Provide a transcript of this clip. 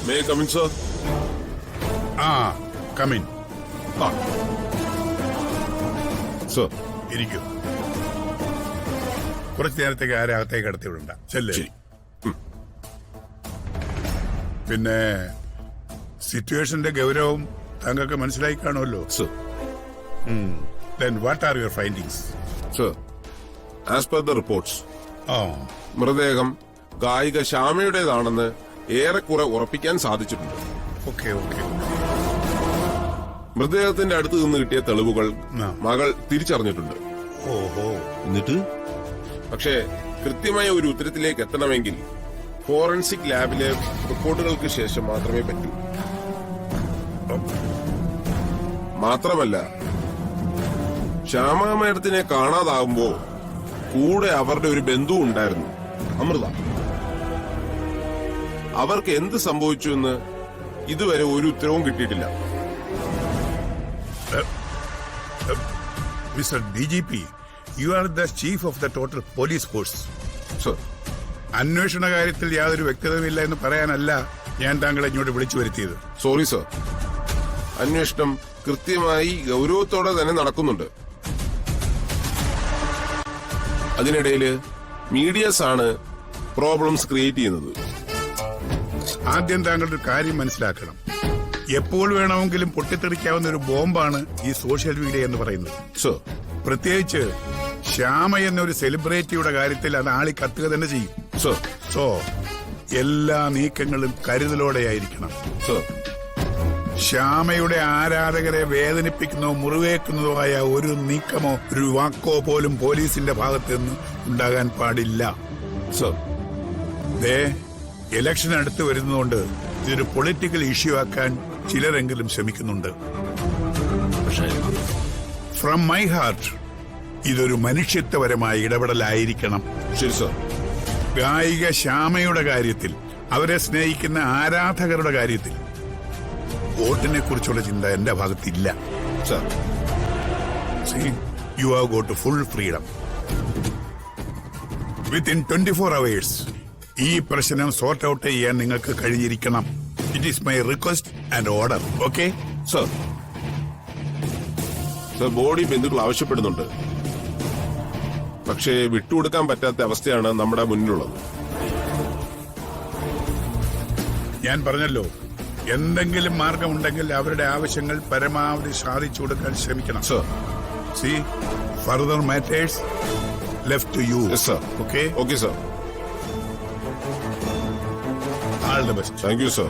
May come in sir. Come in. Sir ഇരിക്കൂ. കുറച്ചു നേരത്തേക്ക് ആരെ അകത്തേക്ക് കടത്തി വിടണ്ട. ചെല്ലേ. പിന്നെ സിറ്റുവേഷന്റെ ഗൗരവം താങ്കൾക്ക് മനസ്സിലായി കാണുമല്ലോ. Sir. Then what are your findings? Sir, as per the reports, Oh, മൃതദേഹം ഗായിക ശ്യാമയുടേതാണെന്ന് ഏറെക്കുറെ ഉറപ്പിക്കാൻ സാധിച്ചിട്ടുണ്ട്. okay. മൃതദേഹത്തിന്റെ അടുത്ത് നിന്ന് കിട്ടിയ തെളിവുകൾ ആ. മകൾ തിരിച്ചറിഞ്ഞിട്ടുണ്ട്. ഓഹോ. എന്നിട്ട് പക്ഷേ കൃത്യമായ ഒരു ഉത്തരത്തിലേക്ക് എത്തണമെങ്കിൽ ഫോറൻസിക് ലാബിലെ റിപ്പോർട്ടുകൾക്ക് ശേഷം മാത്രമേ പറ്റൂ. മാത്രമല്ല, ശ്യാമ മേഡത്തിനെ കാണാതാകുമ്പോ കൂടെ അവരുടെ ഒരു ബന്ധു ഉണ്ടായിരുന്നു, അമൃത. അവർക്ക് എന്ത് സംഭവിച്ചു എന്ന് ഇതുവരെ ഒരു ഉത്തരവും കിട്ടിയിട്ടില്ല. Mr. DGP, you are the chief of the total police force. Sir, അന്വേഷണ കാര്യത്തിൽ യാതൊരു വ്യക്തതയുമില്ല എന്ന് പറയാനല്ല ഞാൻ താങ്കളെ ഇങ്ങോട്ട് വിളിച്ചു വരുത്തിയത്. Sorry sir. അന്വേഷണം കൃത്യമായി ഗൗരവത്തോടെ തന്നെ നടക്കുന്നുണ്ട്. അതിനിടയില് മീഡിയസ് ആണ് പ്രോബ്ലംസ് ക്രിയേറ്റ് ചെയ്യുന്നത്. ആദ്യം താങ്കളുടെ കാര്യം മനസ്സിലാക്കണം. എപ്പോൾ വേണമെങ്കിലും പൊട്ടിത്തെറിക്കാവുന്ന ഒരു ബോംബാണ് ഈ സോഷ്യൽ മീഡിയ എന്ന് പറയുന്നത്. സർ, പ്രത്യേകിച്ച് ശ്യാമ എന്നൊരു സെലിബ്രിറ്റിയുടെ കാര്യത്തിൽ അത് ആളി കത്തുക തന്നെ ചെയ്യും. സർ, സോ എല്ലാ നീക്കങ്ങളും കരുതലോടെയായിരിക്കണം. സർ. ശ്യാമയുടെ ആരാധകരെ വേദനിപ്പിക്കുന്നതോ മുറിവേക്കുന്നതോ ആയ ഒരു നീക്കമോ ഒരു വാക്കോ പോലും പോലീസിന്റെ ഭാഗത്ത് നിന്ന് ഉണ്ടാകാൻ പാടില്ല. സർ. ഇലക്ഷൻ അടുത്ത് വരുന്നതുകൊണ്ട് ഇതൊരു പൊളിറ്റിക്കൽ ഇഷ്യൂ ആക്കാൻ ചിലരെങ്കിലും ശ്രമിക്കുന്നുണ്ട്. പക്ഷേ ഫ്രം മൈ ഹാർട്ട് ഇതൊരു മനുഷ്യത്വപരമായ ഇടപെടലായിരിക്കണം. ശരി സർ. ഗായിക ശ്യാമയുടെ കാര്യത്തിൽ, അവരെ സ്നേഹിക്കുന്ന ആരാധകരുടെ കാര്യത്തിൽ വോട്ടിനെ കുറിച്ചുള്ള ചിന്ത എന്റെ ഭാഗത്തില്ല. Sir. You have got full freedom. Within 24 hours ഈ പ്രശ്നം സോർട്ട് ഔട്ട് ചെയ്യാൻ നിങ്ങൾക്ക് കഴിഞ്ഞിരിക്കണം. It is my request and order. Okay sir. Sir, body ബന്ധുക്കൾ ആവശ്യപ്പെടുന്നുണ്ട്. പക്ഷേ വിട്ടുകൊടുക്കാൻ പറ്റാത്ത അവസ്ഥയാണ് നമ്മുടെ മുന്നിലുള്ളത്. ഞാൻ പറഞ്ഞല്ലോ, എന്തെങ്കിലും മാർഗമുണ്ടെങ്കിൽ അവരുടെ ആവശ്യങ്ങൾ പരമാവധി സാധിച്ചു കൊടുക്കാൻ ശ്രമിക്കണം. Sir. See further matters left to you. Yes sir. Okay. Okay sir. All the best. Thank you sir.